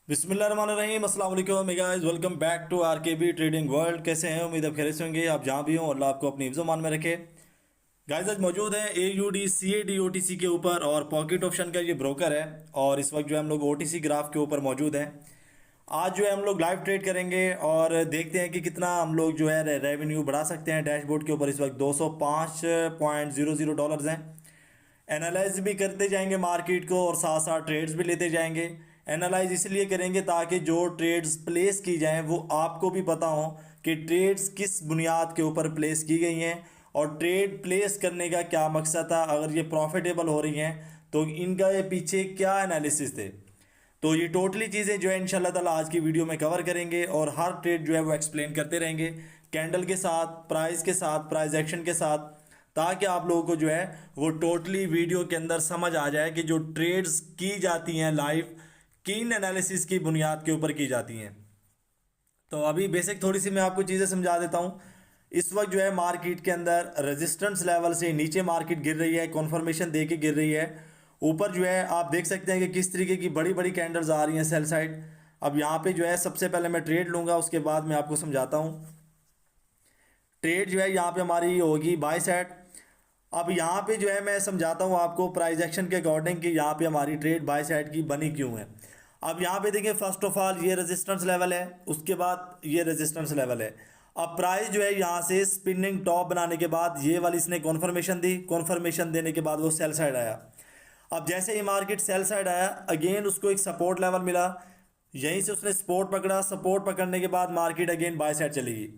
बिस्मिल्लाहिर्रहमानिर्रहीम अस्सलाम वालेकुम guys, welcome back to RKB trading world. कैसे हैं? उम्मीद है खैरियत से होंगे। आप जहां भी हों अल्लाह आपको अपनी हिफ्ज़ मान में रखे। गाइस आज मौजूद है AUD CAD OTC के ऊपर, और पॉकेट ऑप्शन का ये ब्रोकर है। और इस वक्त जो है हम लोग OTC ग्राफ के ऊपर मौजूद हैं। आज जो है हम लोग लाइव ट्रेड करेंगे और देखते हैं कि कितना हम लोग जो है रेवेन्यू बढ़ा सकते हैं। डैशबोर्ड के ऊपर इस वक्त $205.00 हैं। एनालाइज भी करते जाएंगे मार्केट को, और साथ साथ ट्रेड्स भी लेते जाएंगे। एनालाइज इसलिए करेंगे ताकि जो ट्रेड्स प्लेस की जाएं वो आपको भी पता हो कि ट्रेड्स किस बुनियाद के ऊपर प्लेस की गई हैं, और ट्रेड प्लेस करने का क्या मकसद था। अगर ये प्रॉफिटेबल हो रही हैं तो इनका ये पीछे क्या एनालिसिस थे। तो ये टोटली चीज़ें जो है इंशाल्लाह ताला आज की वीडियो में कवर करेंगे, और हर ट्रेड जो है वो एक्सप्लेन करते रहेंगे कैंडल के साथ, प्राइस के साथ, प्राइस एक्शन के साथ, ताकि आप लोगों को जो है वो टोटली वीडियो के अंदर समझ आ जाए कि जो ट्रेड्स की जाती हैं लाइव किन एनालिसिस की बुनियाद के ऊपर की जाती हैं। तो अभी बेसिक थोड़ी सी मैं आपको चीज़ें समझा देता हूँ। इस वक्त जो है मार्केट के अंदर रेजिस्टेंस लेवल से नीचे मार्केट गिर रही है, कॉन्फर्मेशन दे के गिर रही है। ऊपर जो है आप देख सकते हैं कि किस तरीके की बड़ी बड़ी कैंडल्स आ रही हैं सेल साइड। अब यहाँ पे जो है सबसे पहले मैं ट्रेड लूँगा, उसके बाद मैं आपको समझाता हूँ। ट्रेड जो है यहाँ पे हमारी होगी बाय साइड। अब यहाँ पे जो है मैं समझाता हूँ आपको प्राइस एक्शन के अकॉर्डिंग कि यहाँ पे हमारी ट्रेड बाय साइड की बनी क्यों है। अब यहाँ पे देखिए, फर्स्ट ऑफ ऑल ये रेजिस्टेंस लेवल है, उसके बाद ये रेजिस्टेंस लेवल है। अब प्राइस जो है यहाँ से स्पिनिंग टॉप बनाने के बाद ये वाली इसने कॉन्फर्मेशन दी, कॉन्फर्मेशन देने के बाद वो सेल साइड आया। अब जैसे ही मार्केट सेल साइड आया, अगेन उसको एक सपोर्ट लेवल मिला, यहीं से उसने सपोर्ट पकड़ा। सपोर्ट पकड़ने के बाद मार्केट अगेन बाय साइड चलेगी।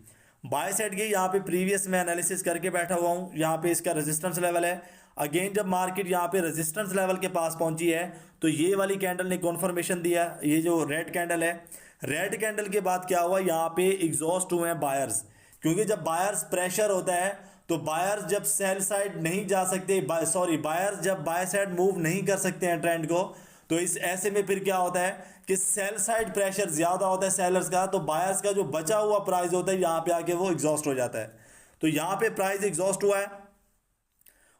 बाय साइड गई, यहाँ पे प्रीवियस मैं एनालिसिस करके बैठा हुआ हूँ। यहाँ पे इसका रेजिस्टेंस लेवल है। अगेन जब मार्केट यहाँ पे रेजिस्टेंस लेवल के पास पहुंची है तो ये वाली कैंडल ने कॉन्फर्मेशन दिया, ये जो रेड कैंडल है। रेड कैंडल के बाद क्या हुआ, यहाँ पे एग्जॉस्ट हुए हैं बायर्स, क्योंकि जब बायर्स प्रेशर होता है तो बायर्स जब सेल साइड नहीं जा सकते, बायर्स जब बाय साइड मूव नहीं कर सकते हैं ट्रेंड को, तो इस ऐसे में फिर क्या होता है कि सेल साइड प्रेशर ज्यादा होता है सेलर्स का, तो बायर्स का जो बचा हुआ प्राइस होता है यहाँ पे आके वो एग्जॉस्ट हो जाता है। तो यहाँ पे प्राइस एग्जॉस्ट हुआ है।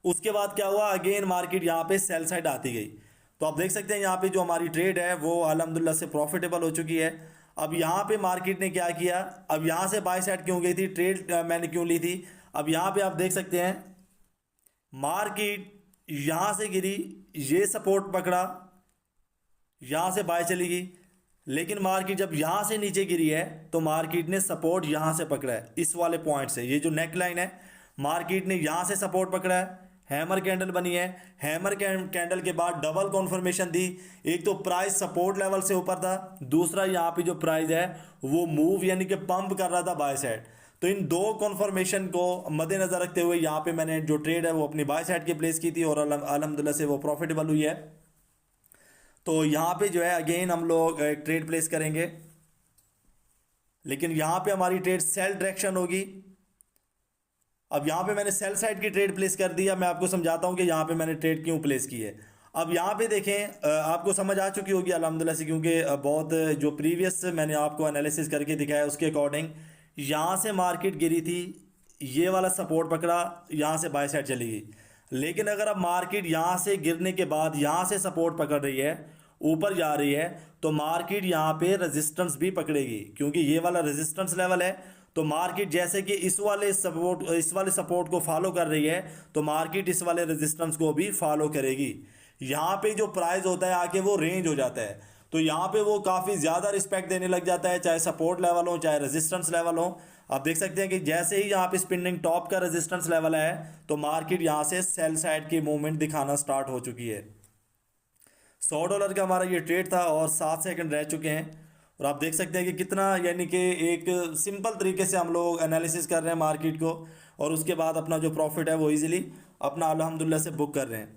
उसके बाद क्या हुआ, अगेन मार्केट यहाँ पे सेल साइड आती गई। तो आप देख सकते हैं यहाँ पे जो हमारी ट्रेड है वो अल्हम्दुलिल्लाह से प्रॉफिटेबल हो चुकी है। अब यहाँ पे मार्केट ने क्या किया, अब यहाँ से बाय साइड क्यों गई थी, ट्रेड मैंने क्यों ली थी। अब यहाँ पे आप देख सकते हैं मार्केट यहाँ से गिरी, ये सपोर्ट पकड़ा, यहां से बाय चली गई। लेकिन मार्केट जब यहां से नीचे गिरी है तो मार्केट ने सपोर्ट यहां से पकड़ा है, इस वाले पॉइंट से। ये जो नेक लाइन है, मार्केट ने यहां से सपोर्ट पकड़ा है, हैमर कैंडल बनी है। हैमर कैंडल के बाद डबल कॉन्फर्मेशन दी। एक तो प्राइस सपोर्ट लेवल से ऊपर था, दूसरा यहाँ पे जो प्राइस है वो मूव यानी कि पंप कर रहा था बाय साइड। तो इन दो कॉन्फर्मेशन को मद्देनजर रखते हुए यहाँ पे मैंने जो ट्रेड है वो अपनी बाय साइड की प्लेस की थी, और अल्हम्दुलिल्लाह से वो प्रॉफिटेबल हुई है। तो यहाँ पे जो है अगेन हम लोग एक ट्रेड प्लेस करेंगे, लेकिन यहाँ पे हमारी ट्रेड सेल डायरेक्शन होगी। अब यहाँ पे मैंने सेल साइड की ट्रेड प्लेस कर दिया। मैं आपको समझाता हूँ कि यहाँ पे मैंने ट्रेड क्यों प्लेस की है। अब यहाँ पे देखें, आपको समझ आ चुकी होगी अल्हम्दुलिल्लाह से, क्योंकि बहुत जो प्रीवियस मैंने आपको एनालिसिस करके दिखाया उसके अकॉर्डिंग यहाँ से मार्केट गिरी थी, ये वाला सपोर्ट पकड़ा, यहाँ से बाय साइड चली गई। लेकिन अगर अब मार्केट यहाँ से गिरने के बाद यहाँ से सपोर्ट पकड़ रही है, ऊपर जा रही है, तो मार्केट यहाँ पे रेजिस्टेंस भी पकड़ेगी, क्योंकि ये वाला रेजिस्टेंस लेवल है। तो मार्केट जैसे कि इस वाले सपोर्ट को फॉलो कर रही है, तो मार्केट इस वाले रेजिस्टेंस को भी फॉलो करेगी। यहाँ पे जो प्राइस होता है आके वो रेंज हो जाता है, तो यहाँ पे वो काफ़ी ज़्यादा रिस्पेक्ट देने लग जाता है, चाहे सपोर्ट लेवल हो चाहे रेजिस्टेंस लेवल हो। आप देख सकते हैं कि जैसे ही यहाँ पे स्पिनिंग टॉप का रेजिस्टेंस लेवल है तो मार्केट यहाँ से सेल साइड की मूवमेंट दिखाना स्टार्ट हो चुकी है। $100 का हमारा ये ट्रेड था और 7 सेकंड रह चुके हैं। और आप देख सकते हैं कि कितना यानी कि एक सिंपल तरीके से हम लोग एनालिसिस कर रहे हैं मार्केट को, और उसके बाद अपना जो प्रॉफिट है वो इजीली अपना अल्हम्दुलिल्लाह से बुक कर रहे हैं।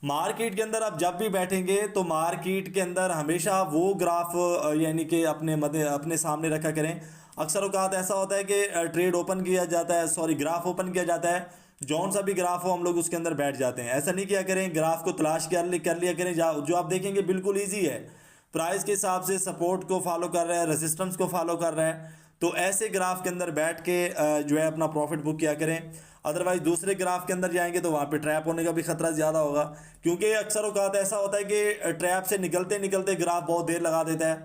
मार्केट के अंदर आप जब भी बैठेंगे तो मार्केट के अंदर हमेशा वो ग्राफ यानी कि अपने सामने रखा करें। अक्सर औकात ऐसा होता है कि ट्रेड ओपन किया जाता है, ग्राफ ओपन किया जाता है, जौन सा भी ग्राफ हो हम लोग उसके अंदर बैठ जाते हैं। ऐसा नहीं किया करें, ग्राफ को तलाश कर लिया करें, जो आप देखेंगे बिल्कुल ईजी है, प्राइस के हिसाब से सपोर्ट को फॉलो कर रहा है, रेजिस्टेंस को फॉलो कर रहा है। तो ऐसे ग्राफ के अंदर बैठ के जो है अपना प्रॉफिट बुक किया करें। अदरवाइज दूसरे ग्राफ के अंदर जाएंगे तो वहाँ पे ट्रैप होने का भी खतरा ज़्यादा होगा, क्योंकि अक्सर औकात ऐसा होता है कि ट्रैप से निकलते निकलते ग्राफ बहुत देर लगा देता है।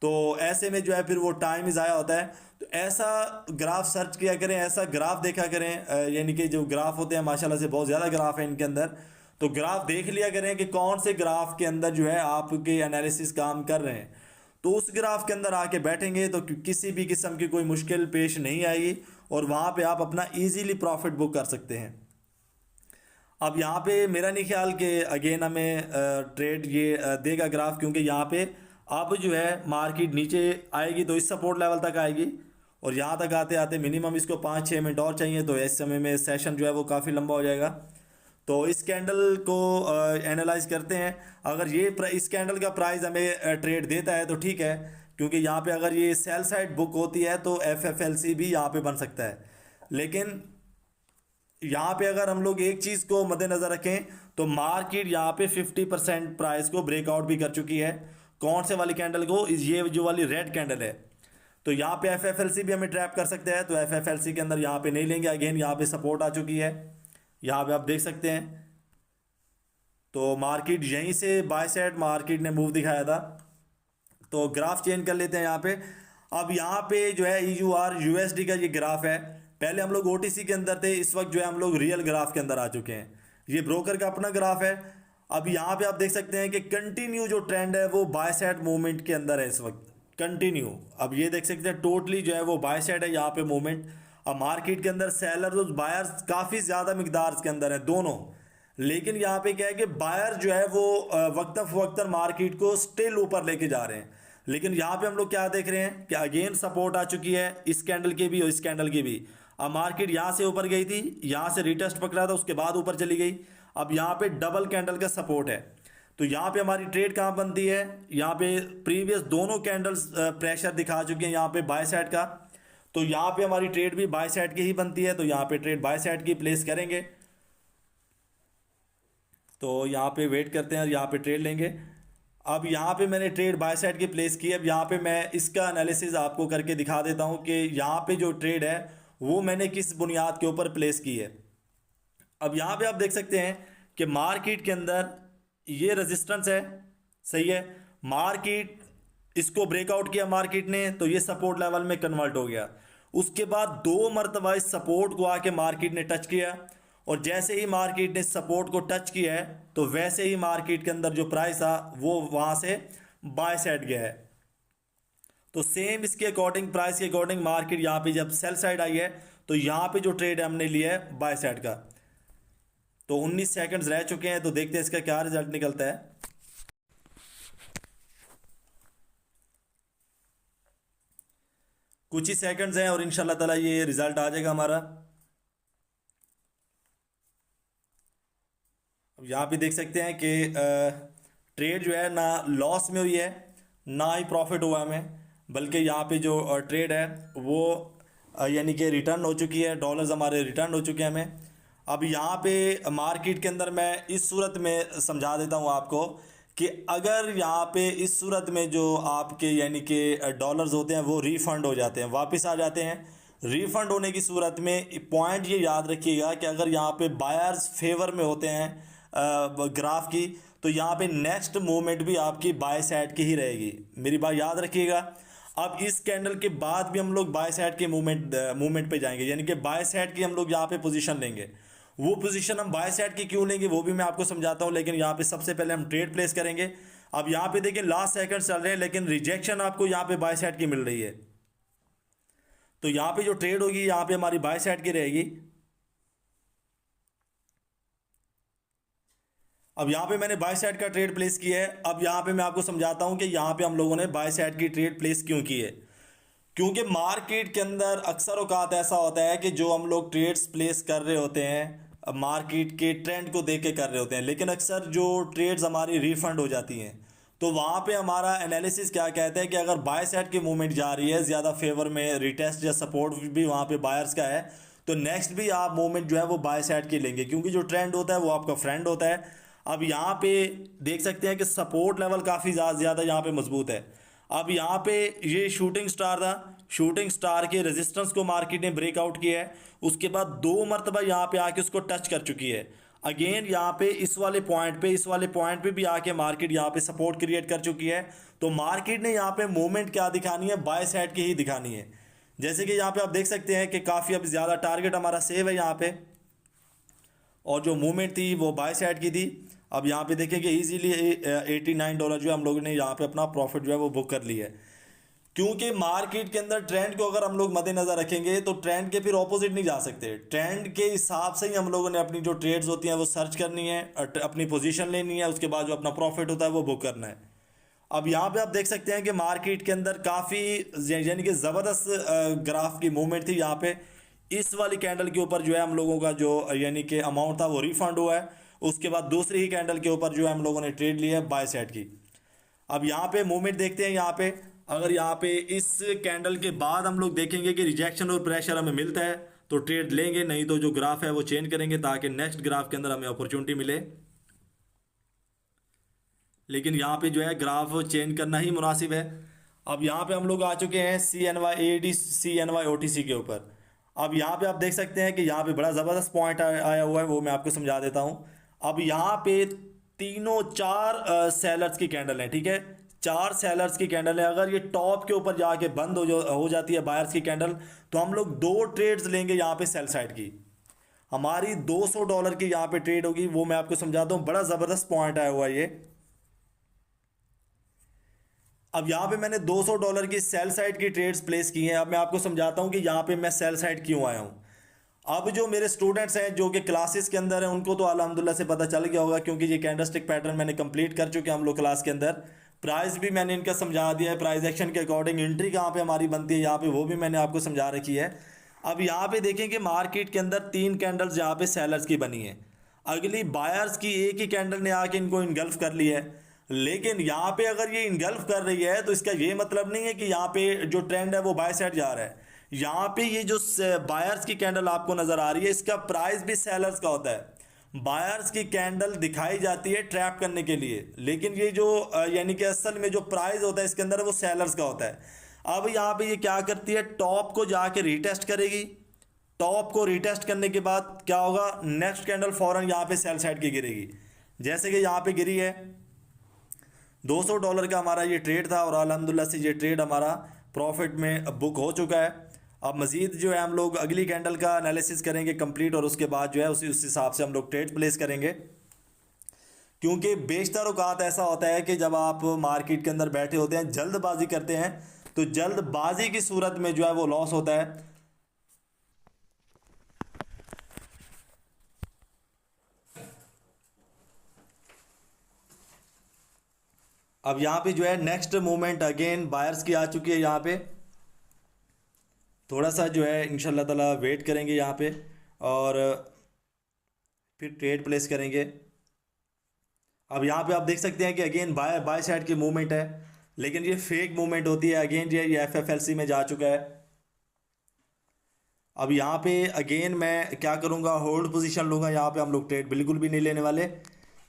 तो ऐसे में जो है फिर वो टाइम ही ज़ाया होता है। तो ऐसा ग्राफ सर्च किया करें, ऐसा ग्राफ देखा करें, यानी कि जो ग्राफ होते हैं माशाल्लाह से बहुत ज़्यादा ग्राफ है इनके अंदर। तो ग्राफ देख लिया करें कि कौन से ग्राफ के अंदर जो है आपके एनालिसिस काम कर रहे हैं। तो उस ग्राफ के अंदर आके बैठेंगे तो किसी भी किस्म की कोई मुश्किल पेश नहीं आएगी और वहाँ पे आप अपना इजीली प्रॉफिट बुक कर सकते हैं। अब यहाँ पे मेरा नहीं ख्याल कि अगेन हमें ट्रेड ये देगा ग्राफ, क्योंकि यहाँ पे अब जो है मार्केट नीचे आएगी तो इस सपोर्ट लेवल तक आएगी और यहाँ तक आते आते मिनिमम इसको 5-6 मिनट और चाहिए। तो इस समय में सेशन जो है वो काफ़ी लंबा हो जाएगा। तो इस कैंडल को एनालाइज करते हैं। अगर ये इस कैंडल का प्राइस हमें ट्रेड देता है तो ठीक है, क्योंकि यहाँ पे अगर ये सेल साइड बुक होती है तो FFLC भी यहाँ पे बन सकता है। लेकिन यहाँ पे अगर हम लोग एक चीज़ को मद्देनज़र रखें तो मार्केट यहाँ पे 50% प्राइस को ब्रेकआउट भी कर चुकी है। कौन से वाली कैंडल को? ये जो वाली रेड कैंडल है। तो यहाँ पे FFLC भी हमें ट्रैप कर सकते हैं, तो FFLC के अंदर यहाँ पे नहीं लेंगे। अगेन यहाँ पे सपोर्ट आ चुकी है, यहाँ पे आप देख सकते हैं। तो मार्केट यहीं से बाय साइड मार्केट ने मूव दिखाया था। तो ग्राफ चेंज कर लेते हैं यहाँ पे। अब यहाँ पे जो है EUR USD का ये ग्राफ है। पहले हम लोग OTC के अंदर थे, इस वक्त जो है हम लोग रियल ग्राफ के अंदर आ चुके हैं। ये ब्रोकर का अपना ग्राफ है। अब यहाँ पे आप देख सकते हैं कि कंटिन्यू जो ट्रेंड है वो बाय साइड मूवमेंट के अंदर है इस वक्त, कंटिन्यू। अब ये देख सकते हैं टोटली जो है वो बाय साइड है यहाँ पे मूवमेंट। अब मार्केट के अंदर सेलर और बायर्स काफ़ी ज़्यादा मिकदार के अंदर है दोनों। लेकिन यहाँ पे क्या है कि बायर जो है वो वक्तन मार्केट को स्टिल ऊपर लेके जा रहे हैं। लेकिन यहाँ पे हम लोग क्या देख रहे हैं कि अगेन सपोर्ट आ चुकी है इस कैंडल की भी और इस कैंडल की भी। अब मार्केट यहाँ से ऊपर गई थी, यहाँ से रिटेस्ट पकड़ा था, उसके बाद ऊपर चली गई। अब यहाँ पे डबल कैंडल का सपोर्ट है। तो यहाँ पे हमारी ट्रेड कहाँ बनती है? यहाँ पे प्रीवियस दोनों कैंडल्स प्रेशर दिखा चुके हैं यहाँ पे बाय साइड का। तो यहाँ पे हमारी ट्रेड भी बाय साइड की ही बनती है। तो यहाँ पे ट्रेड बाय साइड की प्लेस करेंगे। तो यहाँ पे वेट करते हैं, यहाँ पे ट्रेड लेंगे। अब यहाँ पे मैंने ट्रेड बाय साइड की प्लेस की। अब यहाँ पे मैं इसका एनालिसिस आपको करके दिखा देता हूँ कि यहाँ पे जो ट्रेड है वो मैंने किस बुनियाद के ऊपर प्लेस की है। अब यहाँ पे आप देख सकते हैं कि मार्केट के अंदर ये रेजिस्टेंस है, सही है। मार्केट इसको ब्रेकआउट किया मार्केट ने, तो ये सपोर्ट लेवल में कन्वर्ट हो गया। उसके बाद 2 मरतबा इस सपोर्ट को आके मार्केट ने टच किया और जैसे ही मार्केट ने सपोर्ट को टच किया है तो वैसे ही मार्केट के अंदर जो प्राइस था वो वहाँ से बाय साइड गया है। तो सेम इसके अकॉर्डिंग, प्राइस के अकॉर्डिंग मार्केट यहाँ पे जब सेल साइड आई है तो यहाँ पे जो ट्रेड हमने लिया है बाय साइड का। तो 19 सेकंड्स रह चुके हैं, तो देखते हैं इसका क्या रिजल्ट निकलता है। कुछ ही सेकंड्स हैं और इंशाल्लाह ताला ये रिजल्ट आ जाएगा हमारा। अब यहाँ पे देख सकते हैं कि ट्रेड जो है ना लॉस में हुई है ना ही प्रॉफिट हुआ हमें, बल्कि यहाँ पे जो ट्रेड है वो यानी कि रिटर्न हो चुकी है, डॉलर्स हमारे रिटर्न हो चुके हैं हमें। अब यहाँ पे मार्केट के अंदर मैं इस सूरत में समझा देता हूँ आपको कि अगर यहाँ पे इस सूरत में जो आपके यानी कि डॉलर्स होते हैं वो रिफ़ंड हो जाते हैं, वापस आ जाते हैं। रिफ़ंड होने की सूरत में पॉइंट ये याद रखिएगा कि अगर यहाँ पे बायर्स फेवर में होते हैं ग्राफ की, तो यहाँ पे नेक्स्ट मूवमेंट भी आपकी बाय साइड की ही रहेगी। मेरी बात याद रखिएगा। अब इस कैंडल के बाद भी हम लोग बाय साइड के मूवमेंट पे जाएंगे, यानी कि बाय साइड की हम लोग यहाँ पे पोजीशन लेंगे। वो पोजीशन हम बाय साइड की क्यों लेंगे वो भी मैं आपको समझाता हूँ, लेकिन यहाँ पे सबसे पहले हम ट्रेड प्लेस करेंगे। अब यहाँ पे देखिए लास्ट सेकंड चल रहे हैं, लेकिन रिजेक्शन आपको यहाँ पे बाय साइड की मिल रही है। तो यहाँ पे जो ट्रेड होगी यहाँ पे हमारी बाय साइड की रहेगी। अब यहाँ पे मैंने बाय साइड का ट्रेड प्लेस किया है। अब यहाँ पे मैं आपको समझाता हूँ कि यहाँ पे हम लोगों ने बाय साइड की ट्रेड प्लेस क्यों की है। क्योंकि मार्केट के अंदर अक्सर औकात ऐसा होता है कि जो हम लोग ट्रेड्स प्लेस कर रहे होते हैं मार्केट के ट्रेंड को देख के कर रहे होते हैं, लेकिन अक्सर जो ट्रेड्स हमारी रिफंड हो जाती हैं। तो वहाँ पे हमारा एनालिसिस क्या कहता है कि अगर बाय साइड की मूवमेंट जा रही है ज़्यादा फेवर में, रिटेस्ट या सपोर्ट भी वहाँ पे बायर्स का है, तो नेक्स्ट भी आप मूवमेंट जो है वो बाय साइड की लेंगे, क्योंकि जो ट्रेंड होता है वो आपका फ्रेंड होता है। अब यहाँ पे देख सकते हैं कि सपोर्ट लेवल काफ़ी ज़्यादा यहाँ पे मजबूत है। अब यहाँ पे ये शूटिंग स्टार था, शूटिंग स्टार के रेजिस्टेंस को मार्केट ने ब्रेकआउट किया है। उसके बाद 2 मरतबा यहाँ पे आके उसको टच कर चुकी है। अगेन यहाँ पे इस वाले पॉइंट पे भी आके मार्केट यहाँ पे सपोर्ट क्रिएट कर चुकी है। तो मार्केट ने यहाँ पे मूवमेंट क्या दिखानी है, बाय साइड की ही दिखानी है। जैसे कि यहाँ पे आप देख सकते हैं कि काफ़ी अब ज़्यादा टारगेट हमारा सेव है यहाँ पे, और जो मूवमेंट थी वो बाय साइड की थी। अब यहाँ पे देखें कि इजीली $89 जो है हम लोगों ने यहाँ पे अपना प्रॉफिट जो है वो बुक कर लिया है। क्योंकि मार्केट के अंदर ट्रेंड को अगर हम लोग मद्देनजर रखेंगे तो ट्रेंड के फिर ऑपोजिट नहीं जा सकते। ट्रेंड के हिसाब से ही हम लोगों ने अपनी जो ट्रेड्स होती हैं वो सर्च करनी है, अपनी पोजीशन लेनी है, उसके बाद जो अपना प्रॉफिट होता है वो बुक करना है। अब यहाँ पे आप देख सकते हैं कि मार्केट के अंदर काफ़ी यानी कि ज़बरदस्त ग्राफ की मूवमेंट थी। यहाँ पे इस वाली कैंडल के ऊपर जो है हम लोगों का जो यानी कि अमाउंट था वो रिफंड हुआ है। उसके बाद दूसरी ही कैंडल के ऊपर जो है हम लोगों ने ट्रेड लिया है बाय साइड की। अब यहाँ पे मूवमेंट देखते हैं। यहाँ पे अगर यहाँ पे इस कैंडल के बाद हम लोग देखेंगे कि रिजेक्शन और प्रेशर हमें मिलता है तो ट्रेड लेंगे, नहीं तो जो ग्राफ है वो चेंज करेंगे ताकि नेक्स्ट ग्राफ के अंदर हमें अपॉर्चुनिटी मिले। लेकिन यहाँ पे जो है ग्राफ चेंज करना ही मुनासिब है। अब यहाँ पे हम लोग आ चुके हैं CNY CNY OTC के ऊपर। अब यहाँ पे आप देख सकते हैं कि यहाँ पे बड़ा ज़बरदस्त पॉइंट आया हुआ है, वो मैं आपको समझा देता हूँ। अब यहाँ पे तीनों चार सेलर्स की कैंडल है, ठीक है, चार सेलर्स की कैंडल है। अगर ये टॉप के ऊपर जाके बंद हो जाती है बायर्स की कैंडल, तो हम लोग दो ट्रेड्स लेंगे यहाँ पे सेल साइड की। हमारी $200 की यहाँ पे ट्रेड होगी, वो मैं आपको समझाता हूँ। बड़ा ज़बरदस्त पॉइंट आया हुआ है ये। अब यहाँ पे मैंने $200 की सेल साइड की ट्रेड्स प्लेस की हैं। अब मैं आपको समझाता हूँ कि यहाँ पे मैं सेल साइड क्यों आया हूँ। अब जो मेरे स्टूडेंट्स हैं जो कि क्लासेस के अंदर हैं उनको तो अल्हम्दुलिल्लाह से पता चल गया होगा, क्योंकि ये कैंडलस्टिक पैटर्न मैंने कंप्लीट कर चुके हैं हम लोग क्लास के अंदर। प्राइस भी मैंने इनका समझा दिया है, प्राइस एक्शन के अकॉर्डिंग एंट्री कहाँ पे हमारी बनती है यहाँ पे वो भी मैंने आपको समझा रखी है। अब यहाँ पे देखें कि मार्केट के अंदर तीन कैंडल्स यहाँ पे सेलर्स की बनी है, अगली बायर्स की एक ही कैंडल ने आके इनको इनगल्फ कर लिया है। लेकिन यहाँ पे अगर ये इनगल्फ कर रही है तो इसका ये मतलब नहीं है कि यहाँ पे जो ट्रेंड है वो बाय साइड जा रहा है। यहाँ पे ये जो बायर्स की कैंडल आपको नजर आ रही है, इसका प्राइस भी सेलर्स का होता है। बायर्स की कैंडल दिखाई जाती है ट्रैप करने के लिए, लेकिन ये जो यानी कि असल में जो प्राइस होता है इसके अंदर वो सेलर्स का होता है। अब यहाँ पे ये क्या करती है, टॉप को जाके रीटेस्ट करेगी। टॉप को रीटेस्ट करने के बाद क्या होगा, नेक्स्ट कैंडल फौरन यहाँ पे सेल साइड की गिरेगी। जैसे कि यहाँ पे गिरी है, $200 का हमारा ये ट्रेड था और अल्हम्दुलिल्लाह से ये ट्रेड हमारा प्रॉफिट में बुक हो चुका है। अब मज़ीद जो है हम लोग अगली कैंडल का एनालिसिस करेंगे कंप्लीट, और उसके बाद जो है उस हिसाब से हम लोग ट्रेड प्लेस करेंगे। क्योंकि बेशतर औकात ऐसा होता है कि जब आप मार्केट के अंदर बैठे होते हैं, जल्दबाजी करते हैं, तो जल्दबाजी की सूरत में जो है वो लॉस होता है। अब यहाँ पे जो है नेक्स्ट मूवमेंट अगेन बायर्स की आ चुकी है। यहाँ पे थोड़ा सा जो है इंशाल्लाह ताला वेट करेंगे यहाँ पे, और फिर ट्रेड प्लेस करेंगे। अब यहाँ पे आप देख सकते हैं कि अगेन बाय साइड की मूवमेंट है, लेकिन ये फेक मूवमेंट होती है। अगेन जो है ये FFLC में जा चुका है। अब यहाँ पे अगेन मैं क्या करूँगा, होल्ड पोजीशन लूँगा। यहाँ पे हम लोग ट्रेड बिल्कुल भी नहीं लेने वाले,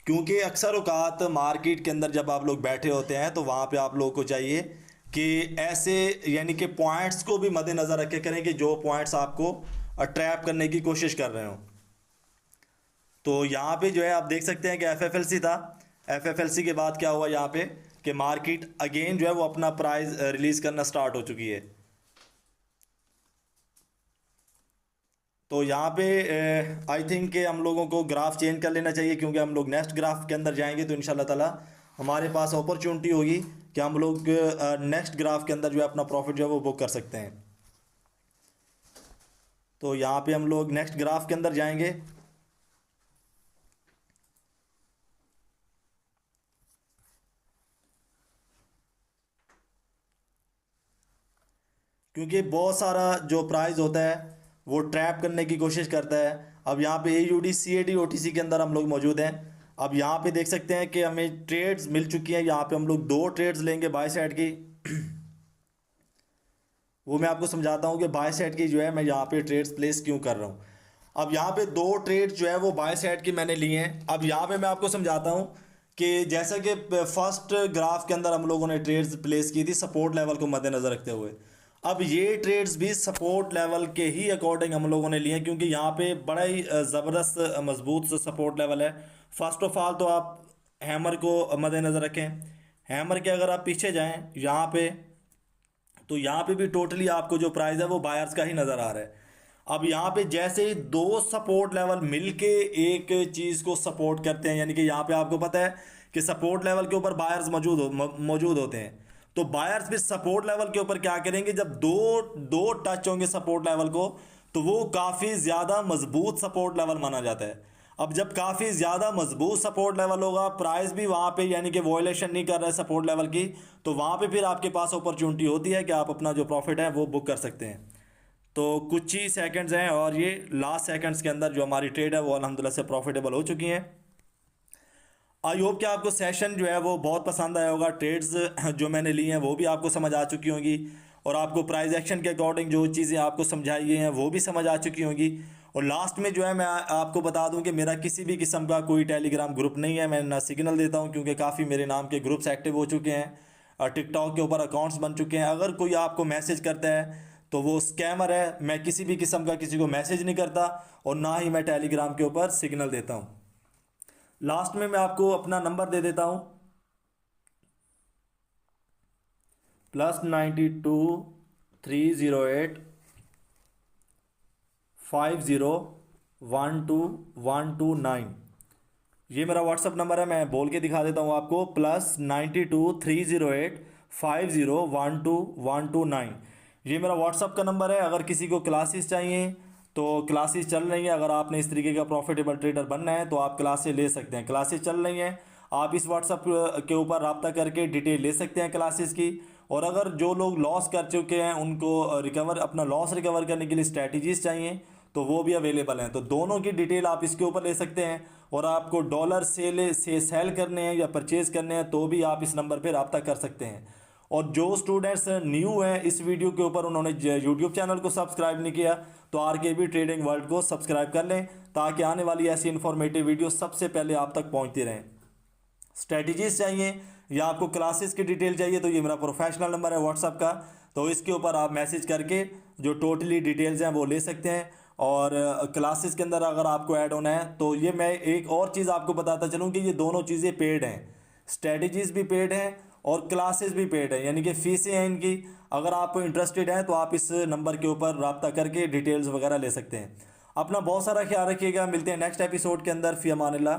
क्योंकि अक्सर औकात मार्केट के अंदर जब आप लोग बैठे होते हैं तो वहाँ पे आप लोगों को चाहिए कि ऐसे यानी कि पॉइंट्स को भी मद्देनज़र रखे करें कि जो पॉइंट्स आपको ट्रैप करने की कोशिश कर रहे हो। तो यहाँ पे जो है आप देख सकते हैं कि FFLC था। FFLC के बाद क्या हुआ यहाँ पे कि मार्केट अगेन जो है वो अपना प्राइस रिलीज़ करना स्टार्ट हो चुकी है। तो यहाँ पे आई थिंक कि हम लोगों को ग्राफ चेंज कर लेना चाहिए, क्योंकि हम लोग नेक्स्ट ग्राफ के अंदर जाएंगे तो इंशाल्लाह ताला हमारे पास अपॉर्चुनिटी होगी कि हम लोग नेक्स्ट ग्राफ के अंदर जो है अपना प्रॉफिट जो है वो बुक कर सकते हैं। तो यहाँ पे हम लोग नेक्स्ट ग्राफ के अंदर जाएंगे। क्योंकि बहुत सारा जो प्राइस होता है वो ट्रैप करने की कोशिश करता है। अब यहाँ पे AUD CAD OTC के अंदर हम लोग मौजूद हैं। अब यहाँ पे देख सकते हैं कि हमें ट्रेड्स मिल चुकी हैं। यहाँ पे हम लोग दो ट्रेड्स लेंगे बाय साइड की। वो मैं आपको समझाता हूँ कि बाय साइड की जो है मैं यहाँ पे ट्रेड्स प्लेस क्यों कर रहा हूँ। अब यहाँ पे दो ट्रेड जो है वो बाय साइड की मैंने लिए हैं। अब यहाँ पे मैं आपको समझाता हूँ कि जैसा कि फर्स्ट ग्राफ के अंदर हम लोगों ने ट्रेड्स प्लेस की थी सपोर्ट लेवल को मद्देनज़र रखते हुए। अब ये ट्रेड्स भी सपोर्ट लेवल के ही अकॉर्डिंग हम लोगों ने लिए, क्योंकि यहाँ पे बड़ा ही ज़बरदस्त मजबूत सपोर्ट लेवल है। फर्स्ट ऑफ ऑल तो आप हैमर को मद्देनज़र रखें। हैमर के अगर आप पीछे जाएं यहाँ पे, तो यहाँ पे भी टोटली आपको जो प्राइस है वो बायर्स का ही नज़र आ रहा है। अब यहाँ पे जैसे ही दो सपोर्ट लेवल मिलके एक चीज़ को सपोर्ट करते हैं, यानी कि यहाँ पे आपको पता है कि सपोर्ट लेवल के ऊपर बायर्स मौजूद होते हैं, तो बायर्स भी सपोर्ट लेवल के ऊपर क्या करेंगे, जब दो दो टच होंगे सपोर्ट लेवल को, तो वो काफ़ी ज़्यादा मजबूत सपोर्ट लेवल माना जाता है। अब जब काफ़ी ज़्यादा मजबूत सपोर्ट लेवल होगा, प्राइस भी वहाँ पे यानी कि वॉयलेशन नहीं कर रहा है सपोर्ट लेवल की, तो वहाँ पे फिर आपके पास अपॉर्चुनिटी होती है कि आप अपना जो प्रॉफिट है वो बुक कर सकते हैं। तो कुछ ही सेकंड्स हैं और ये लास्ट सेकंड्स के अंदर जो हमारी ट्रेड है वो अल्हम्दुलिल्लाह से प्रॉफिटेबल हो चुकी हैं। आई होप कि आपको सेशन जो है वो बहुत पसंद आया होगा। ट्रेड्स जो मैंने ली हैं वो भी आपको समझ आ चुकी होंगी, और आपको प्राइस एक्शन के अकॉर्डिंग जो चीज़ें आपको समझाई गई हैं वो भी समझ आ चुकी होंगी। और लास्ट में जो है मैं आपको बता दूं कि मेरा किसी भी किस्म का कोई टेलीग्राम ग्रुप नहीं है, मैं ना सिग्नल देता हूं, क्योंकि काफ़ी मेरे नाम के ग्रुप्स एक्टिव हो चुके हैं और टिकटॉक के ऊपर अकाउंट्स बन चुके हैं। अगर कोई आपको मैसेज करता है तो वो स्कैमर है। मैं किसी भी किस्म का किसी को मैसेज नहीं करता और ना ही मैं टेलीग्राम के ऊपर सिग्नल देता हूँ। लास्ट में मैं आपको अपना नंबर दे देता हूँ, +92 308 50 12129। ये मेरा व्हाट्सअप नंबर है, मैं बोल के दिखा देता हूँ आपको, +92 308 50 12129। ये मेरा व्हाट्सअप का नंबर है। अगर किसी को क्लासेस चाहिए तो क्लासेस चल रही हैं। अगर आपने इस तरीके का प्रॉफिटेबल ट्रेडर बनना है तो आप क्लासेस ले सकते हैं, क्लासेस चल रही हैं। आप इस व्हाट्सअप के ऊपर रब्ता करके डिटेल ले सकते हैं क्लासेस की। और अगर जो लोग लॉस कर चुके हैं उनको अपना लॉस रिकवर करने के लिए स्ट्रैटेजीज चाहिए तो वो भी अवेलेबल हैं। तो दोनों की डिटेल आप इसके ऊपर ले सकते हैं। और आपको डॉलर से सेल करने हैं या परचेज करने हैं तो भी आप इस नंबर पर रब्ता कर सकते हैं। और जो स्टूडेंट्स न्यू हैं इस वीडियो के ऊपर, उन्होंने यूट्यूब चैनल को सब्सक्राइब नहीं किया, तो आरकेबी ट्रेडिंग वर्ल्ड को सब्सक्राइब कर लें, ताकि आने वाली ऐसी इन्फॉर्मेटिव वीडियो सबसे पहले आप तक पहुंचती रहें। स्ट्रेटजीज चाहिए या आपको क्लासेस की डिटेल चाहिए तो ये मेरा प्रोफेशनल नंबर है व्हाट्सअप का, तो इसके ऊपर आप मैसेज करके जो टोटली डिटेल्स हैं वो ले सकते हैं। और क्लासेस के अंदर अगर आपको ऐड होना है तो ये मैं एक और चीज़ आपको बताता चलूँ कि ये दोनों चीज़ें पेड हैं, स्ट्रेटजीज भी पेड हैं और क्लासेस भी पेड है, यानी कि फीसें हैं इनकी। अगर आप इंटरेस्टेड हैं तो आप इस नंबर के ऊपर रब्ता करके डिटेल्स वगैरह ले सकते हैं। अपना बहुत सारा ख्याल रखिएगा, मिलते हैं नेक्स्ट एपिसोड के अंदर। फ़ी अमानिल्लाह।